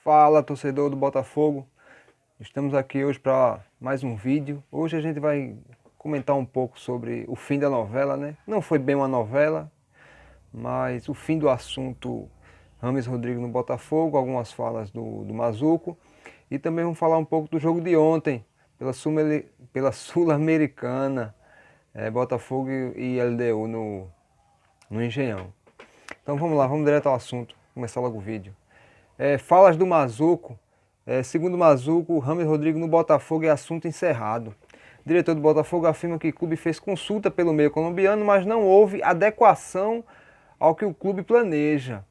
Fala, torcedor do Botafogo. Estamos aqui hoje para mais um vídeo. Hoje a gente vai comentar um pouco sobre o fim da novela, né? Não foi bem uma novela, mas o fim do assunto Rames Rodrigues no Botafogo, algumas falas do Mazuco. E também vamos falar um pouco do jogo de ontem, pela Sul-Americana, Botafogo e LDU no Engenhão. Então vamos lá, vamos direto ao assunto, começar logo o vídeo. Falas do Mazuco. Segundo o Mazuco, Rames Rodrigues no Botafogo é assunto encerrado. O diretor do Botafogo afirma que o clube fez consulta pelo meio colombiano, mas não houve adequação ao que o clube planeja.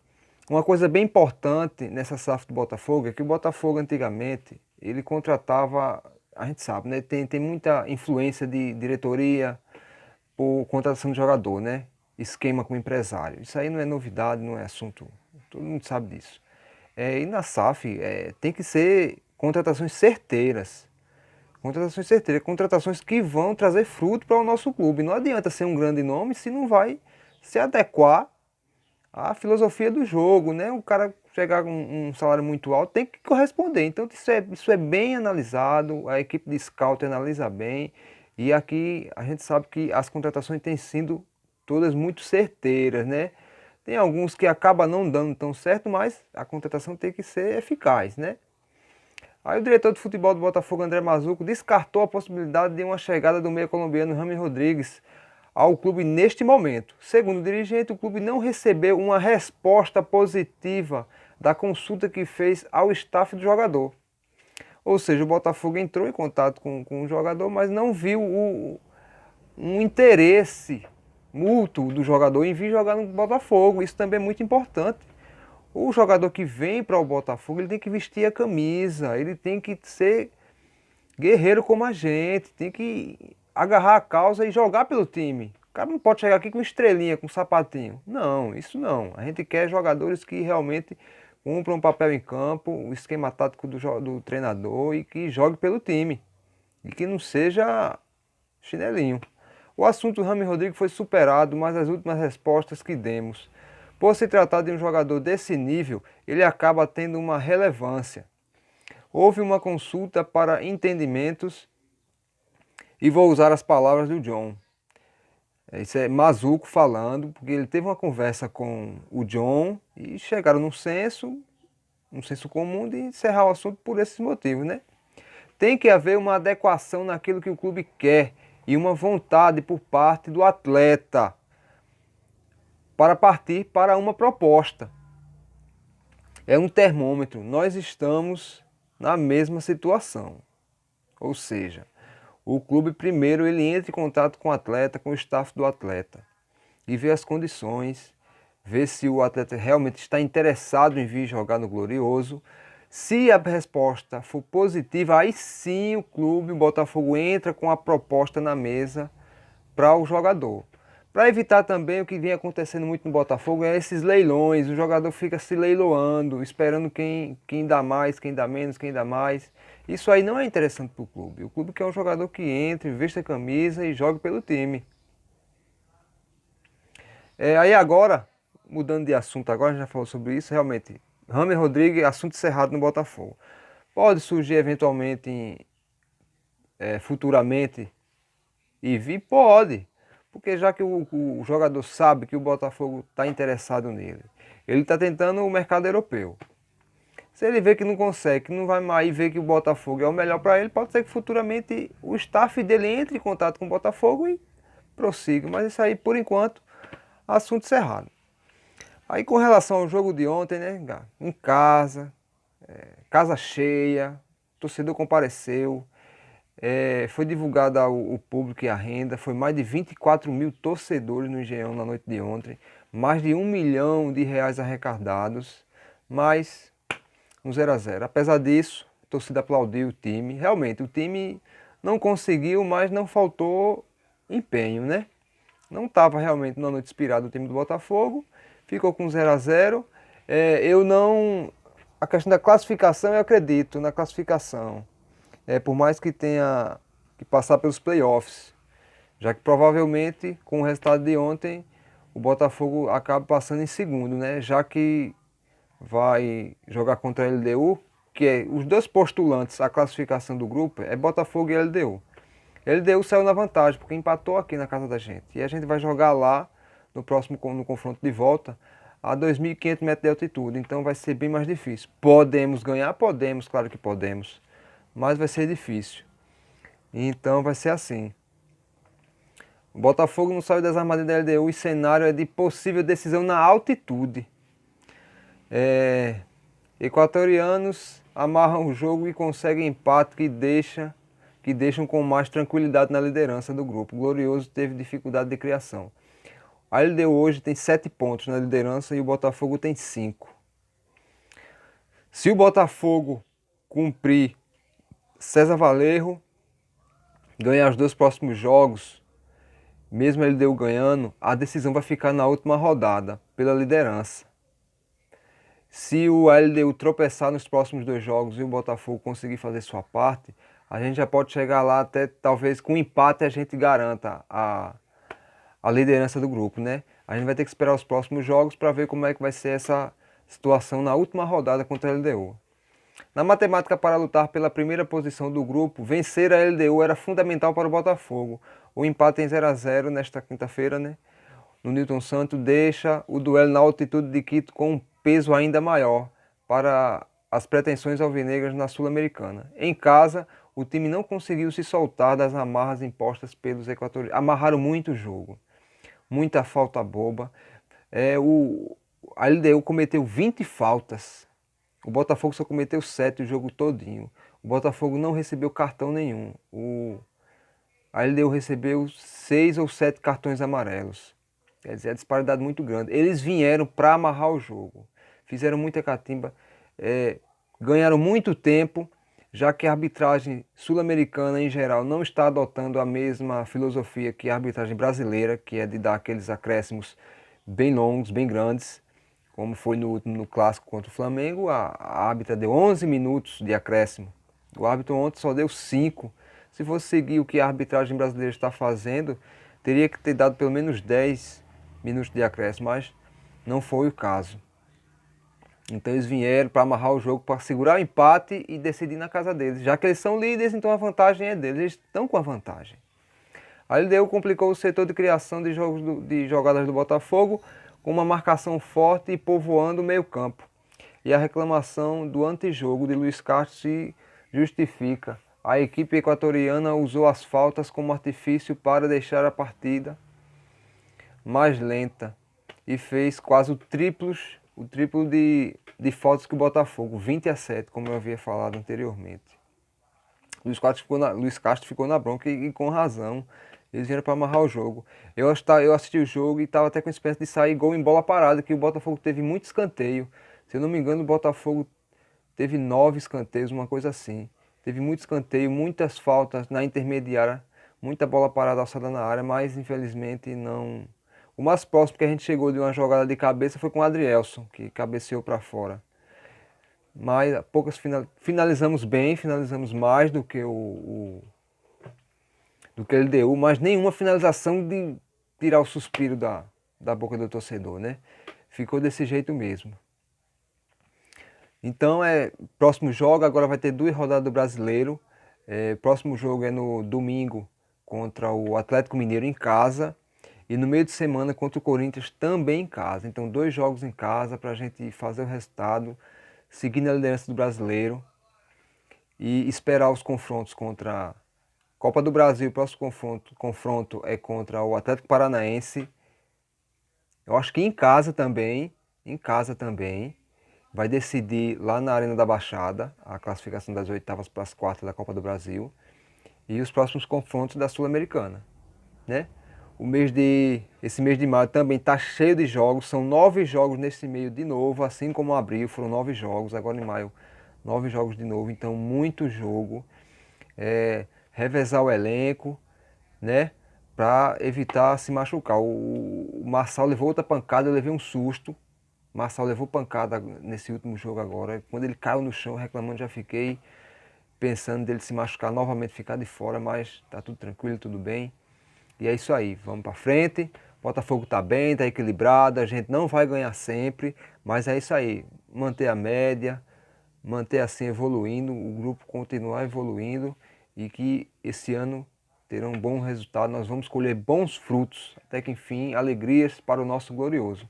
Uma coisa bem importante nessa SAF do Botafogo é que o Botafogo antigamente, ele contratava, a gente sabe, né? Tem muita influência de diretoria por contratação de jogador, né? Esquema com empresário. Isso aí não é novidade, não é assunto, todo mundo sabe disso. E na SAF tem que ser contratações certeiras. Contratações certeiras, contratações que vão trazer fruto para o nosso clube. Não adianta ser um grande nome se não vai se adequar à filosofia do jogo, né? O cara chegar com um salário muito alto tem que corresponder. Então isso é bem analisado, a equipe de scout analisa bem. E aqui a gente sabe que as contratações têm sido todas muito certeiras, né? Tem alguns que acabam não dando tão certo, mas a contratação tem que ser eficaz, né? Aí o diretor de futebol do Botafogo, André Mazuco, descartou a possibilidade de uma chegada do meio colombiano Rames Rodrigues ao clube neste momento. Segundo o dirigente, o clube não recebeu uma resposta positiva da consulta que fez ao staff do jogador. Ou seja, o Botafogo entrou em contato com o jogador, mas não viu um interesse mútuo do jogador em vir jogar no Botafogo. Isso também é muito importante. O jogador que vem para o Botafogo, ele tem que vestir a camisa, ele tem que ser guerreiro como a gente, tem que agarrar a causa e jogar pelo time. O cara não pode chegar aqui com estrelinha, com sapatinho. Não, isso não. A gente quer jogadores que realmente cumpram um papel em campo, o esquema tático do treinador e que jogue pelo time. E que não seja chinelinho. O assunto Rames Rodrigues foi superado, mas as últimas respostas que demos. Por se tratar de um jogador desse nível, ele acaba tendo uma relevância. Houve uma consulta para entendimentos e vou usar as palavras do John. Isso é Mazuco falando, porque ele teve uma conversa com o John e chegaram num senso comum de encerrar o assunto por esses motivos, né? Tem que haver uma adequação naquilo que o clube quer e uma vontade por parte do atleta para partir para uma proposta. É um termômetro, nós estamos na mesma situação. Ou seja, o clube primeiro ele entra em contato com o atleta, com o staff do atleta e vê as condições, vê se o atleta realmente está interessado em vir jogar no Glorioso. Se a resposta for positiva, aí sim o clube, o Botafogo, entra com a proposta na mesa para o jogador. Para evitar também o que vem acontecendo muito no Botafogo é esses leilões, o jogador fica se leiloando, esperando quem dá mais, quem dá menos, quem dá mais. Isso aí não é interessante para o clube. O clube quer um jogador que entre, vista a camisa e jogue pelo time. Aí agora, mudando de assunto agora, a gente já falou sobre isso, realmente, Rames Rodrigues, assunto encerrado no Botafogo. Pode surgir eventualmente, futuramente, e vir? Pode. Porque já que o jogador sabe que o Botafogo está interessado nele, ele está tentando o mercado europeu. Se ele vê que não consegue, que não vai mais e vê que o Botafogo é o melhor para ele, pode ser que futuramente o staff dele entre em contato com o Botafogo e prossiga. Mas isso aí, por enquanto, assunto encerrado. Aí com relação ao jogo de ontem, né, em casa, casa cheia, o torcedor compareceu. Foi divulgado o público e a renda, foi mais de 24 mil torcedores no Engenhão na noite de ontem, mais de R$ 1 milhão arrecadados, mas um 0 a 0. Apesar disso, a torcida aplaudiu o time, realmente o time não conseguiu, mas não faltou empenho, né? Não estava realmente na noite inspirada o time do Botafogo, ficou com 0 a 0. Eu não... A questão da classificação, eu acredito na classificação. Por mais que tenha que passar pelos playoffs, já que provavelmente com o resultado de ontem o Botafogo acaba passando em segundo, né? Já que vai jogar contra a LDU, que é os dois postulantes à classificação do grupo é Botafogo e LDU. LDU saiu na vantagem, porque empatou aqui na casa da gente. E a gente vai jogar lá no confronto de volta a 2.500 metros de altitude. Então vai ser bem mais difícil. Podemos ganhar? Podemos, claro que podemos. Mas vai ser difícil. Então vai ser assim. O Botafogo não saiu das armadilhas da LDU e cenário é de possível decisão na altitude. Equatorianos amarram o jogo e conseguem empate que deixam com mais tranquilidade na liderança do grupo. O Glorioso teve dificuldade de criação. A LDU hoje tem 7 pontos na liderança e o Botafogo tem 5. Se o Botafogo cumprir César Valerro, ganhar os 2 próximos jogos, mesmo a LDU ganhando, a decisão vai ficar na última rodada, pela liderança. Se o LDU tropeçar nos próximos 2 jogos e o Botafogo conseguir fazer sua parte, a gente já pode chegar lá até, talvez com empate a gente garanta a liderança do grupo, né? A gente vai ter que esperar os próximos jogos para ver como é que vai ser essa situação na última rodada contra a LDU. Na matemática, para lutar pela primeira posição do grupo, vencer a LDU era fundamental para o Botafogo. O empate em 0-0 nesta quinta-feira, né, no Newton Santos, deixa o duelo na altitude de Quito com um peso ainda maior para as pretensões alvinegras na Sul-Americana. Em casa, o time não conseguiu se soltar das amarras impostas pelos equatorianos. Amarraram muito o jogo, muita falta boba. A LDU cometeu 20 faltas. O Botafogo só cometeu 7 o jogo todinho. O Botafogo não recebeu cartão nenhum. A LDU recebeu 6 ou 7 cartões amarelos. Quer dizer, a disparidade muito grande. Eles vieram para amarrar o jogo. Fizeram muita catimba. Ganharam muito tempo, já que a arbitragem sul-americana em geral não está adotando a mesma filosofia que a arbitragem brasileira, que é de dar aqueles acréscimos bem longos, bem grandes. Como foi no clássico contra o Flamengo, a árbitra deu 11 minutos de acréscimo. O árbitro ontem só deu 5. Se fosse seguir o que a arbitragem brasileira está fazendo, teria que ter dado pelo menos 10 minutos de acréscimo, mas não foi o caso. Então eles vieram para amarrar o jogo, para segurar o empate e decidir na casa deles. Já que eles são líderes, então a vantagem é deles, eles estão com a vantagem. A LDU complicou o setor de criação de jogadas do Botafogo, com uma marcação forte e povoando o meio-campo. E a reclamação do antijogo de Luiz Castro se justifica. A equipe equatoriana usou as faltas como artifício para deixar a partida mais lenta e fez quase o triplo de faltas que o Botafogo, 20-7, como eu havia falado anteriormente. Luiz Castro ficou na bronca e com razão. Eles vieram para amarrar o jogo. Eu assisti o jogo e estava até com esperança de sair gol em bola parada, que o Botafogo teve muito escanteio. Se eu não me engano, o Botafogo teve 9 escanteios, uma coisa assim. Teve muito escanteio, muitas faltas na intermediária, muita bola parada alçada na área, mas infelizmente não. O mais próximo que a gente chegou de uma jogada de cabeça foi com o Adrielson, que cabeceou para fora. Mas finalizamos bem, finalizamos mais do que a LDU, mas nenhuma finalização de tirar o suspiro da boca do torcedor, né? Ficou desse jeito mesmo. Então, próximo jogo, agora vai ter 2 rodadas do Brasileiro. Próximo jogo é no domingo contra o Atlético Mineiro em casa. E no meio de semana contra o Corinthians também em casa. Então, 2 jogos em casa para a gente fazer o resultado, seguir na liderança do Brasileiro e esperar os confrontos contra Copa do Brasil. O próximo confronto é contra o Atlético Paranaense. Eu acho que em casa também, vai decidir lá na Arena da Baixada a classificação das 8ª para as 4ª da Copa do Brasil e os próximos confrontos da Sul-Americana, né? Esse mês de maio também está cheio de jogos, são 9 jogos nesse meio de novo, assim como abril foram 9 jogos, agora em maio 9 jogos de novo, então muito jogo. Revezar o elenco, né, para evitar se machucar. O Marçal levou outra pancada, eu levei um susto. O Marçal levou pancada nesse último jogo agora. Quando ele caiu no chão reclamando, já fiquei pensando dele se machucar novamente, ficar de fora, mas tá tudo tranquilo, tudo bem. E é isso aí, vamos para frente. O Botafogo tá bem, tá equilibrado, a gente não vai ganhar sempre, mas é isso aí, manter a média, manter assim evoluindo, o grupo continuar evoluindo e que esse ano terá um bom resultado, nós vamos colher bons frutos, até que enfim, alegrias para o nosso glorioso.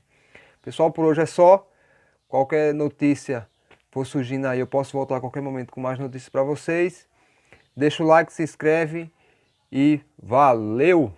Pessoal, por hoje é só. Qualquer notícia for surgindo aí, eu posso voltar a qualquer momento com mais notícias para vocês. Deixa o like, se inscreve e valeu!